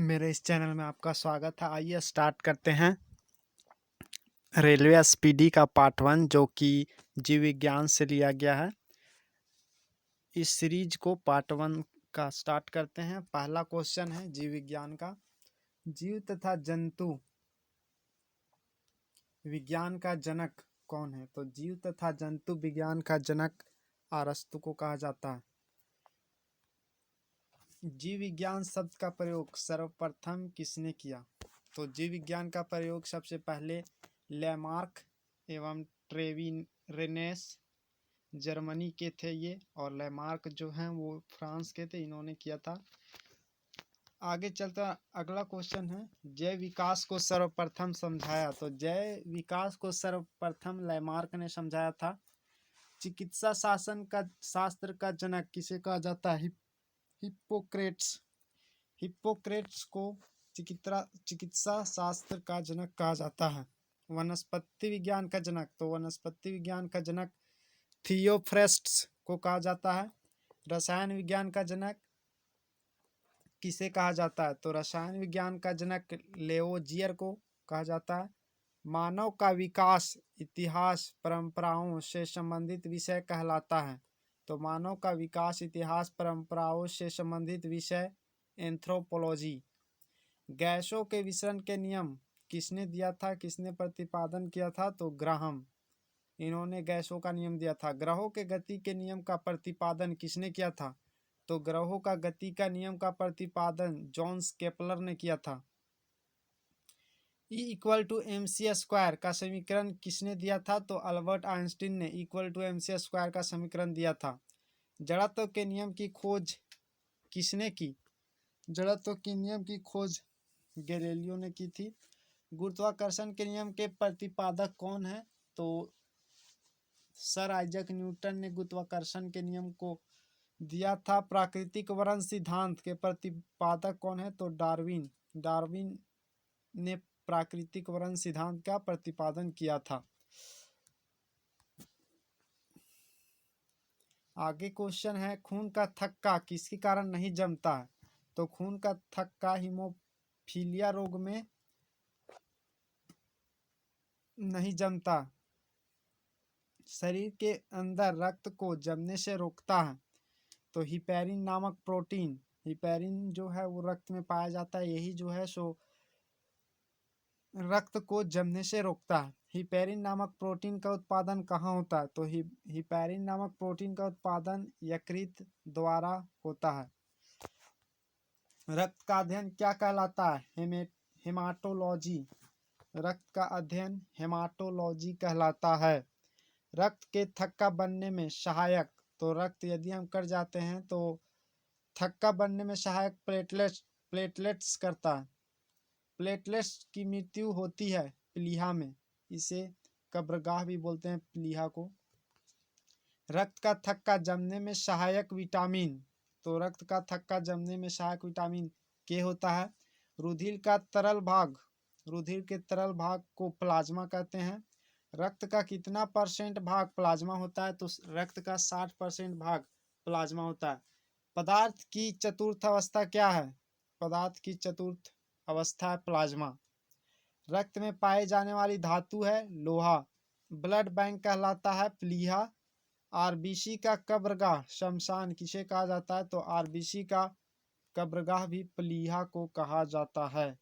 मेरे इस चैनल में आपका स्वागत है। आइए स्टार्ट करते हैं रेलवे एसपीडी का पार्ट 1 जो कि जीव विज्ञान से लिया गया है। इस सीरीज को पार्ट 1 का स्टार्ट करते हैं। पहला क्वेश्चन है जीव विज्ञान का, जीव तथा जंतु विज्ञान का जनक कौन है? तो जीव तथा जंतु विज्ञान का जनक अरस्तु को कहा जाता है। जीव विज्ञान शब्द का प्रयोग सर्वप्रथम किसने किया? तो जीव विज्ञान का प्रयोग सबसे पहले लेमार्क एवं ट्रेविरेनेस जर्मनी के थे ये, और लेमार्क जो हैं वो फ्रांस के थे, इन्होंने किया था। आगे चलता अगला क्वेश्चन है, जैव विकास को सर्वप्रथम समझाया? तो जैव विकास को सर्वप्रथम लेमार्क ने समझाया था। चिकित्सा शास्त्र का जनक किसे कहा जाता है? हिप्पोक्रेट्स। हिप्पोक्रेट्स को चिकित्सा शास्त्र का जनक कहा जाता है। वनस्पति विज्ञान का जनक? तो वनस्पति विज्ञान का जनक थियोफ्रेस्टस को कहा जाता है। रसायन विज्ञान का जनक किसे कहा जाता है? तो रसायन विज्ञान का जनक लेओजियर को कहा जाता है। मानव का विकास इतिहास परंपराओं से संबंधित विषय कहलाता है। तो मानव का विकास इतिहास परंपराओं से संबंधित विषय एंथ्रोपोलॉजी। गैसों के विसरण के नियम किसने दिया था, किसने प्रतिपादन किया था? तो ग्राहम, इन्होंने गैसों का नियम दिया था। ग्रहों के गति के नियम का प्रतिपादन किसने किया था? तो ग्रहों का गति का नियम का प्रतिपादन जॉन्स केपलर ने किया था। E=mc² का समीकरण किसने दिया था? तो अल्बर्ट आइंस्टीन ने E=mc² का समीकरण दिया था। जड़त्व के नियम की खोज किसने की? जड़त्व के नियम की खोज गैलीलियो ने की थी। गुरुत्वाकर्षण के नियम के प्रतिपादक कौन है? तो सर आइजैक न्यूटन ने गुरुत्वाकर्षण के नियम को दिया था। प्राकृतिक वर्ण सिद्धांत के प्रतिपादक कौन है? तो डार्विन। डार्विन ने प्राकृतिक वर्ण सिद्धांत का प्रतिपादन किया था। आगे क्वेश्चन है, खून का थक्का किसके कारण नहीं जमता है? तो खून का थक्का हीमोफीलिया रोग में नहीं जमता। शरीर के अंदर रक्त को जमने से रोकता है। तो हिपैरिन नामक प्रोटीन, हिपैरिन जो है वो रक्त में पाया जाता है, यही जो है सो रक्त को जमने से रोकता है। हिपैरिन नामक प्रोटीन का उत्पादन कहाँ होता है? तो हिपैरिन नामक प्रोटीन का उत्पादन यकृत द्वारा होता है। रक्त का अध्ययन क्या कहलाता है? हेमाटोलॉजी। रक्त का अध्ययन हेमाटोलॉजी कहलाता है। रक्त के थक्का बनने में सहायक, तो रक्त यदि हम कट जाते हैं तो थक्का बनने में सहायक प्लेटलेट्स करता है। प्लेटलेट्स की मृत्यु होती है प्लीहा में, इसे कब्रगाह भी बोलते हैं प्लीहा को। रक्त का थक्का जमने में सहायक विटामिन, तो रक्त का थक्का जमने में सहायक विटामिन के होता है। रुधिर का तरल भाग, रुधिर के तरल भाग को प्लाज्मा कहते हैं। रक्त का कितना परसेंट भाग प्लाज्मा होता है? तो रक्त का 60% भाग प्लाज्मा होता है। पदार्थ की चतुर्थ अवस्था क्या है? पदार्थ की चतुर्थ अवस्था है प्लाज्मा। रक्त में पाए जाने वाली धातु है लोहा। ब्लड बैंक कहलाता है प्लीहा। आरबीसी का कब्रगाह शमशान किसे कहा जाता है? तो आरबीसी का कब्रगाह भी प्लीहा को कहा जाता है।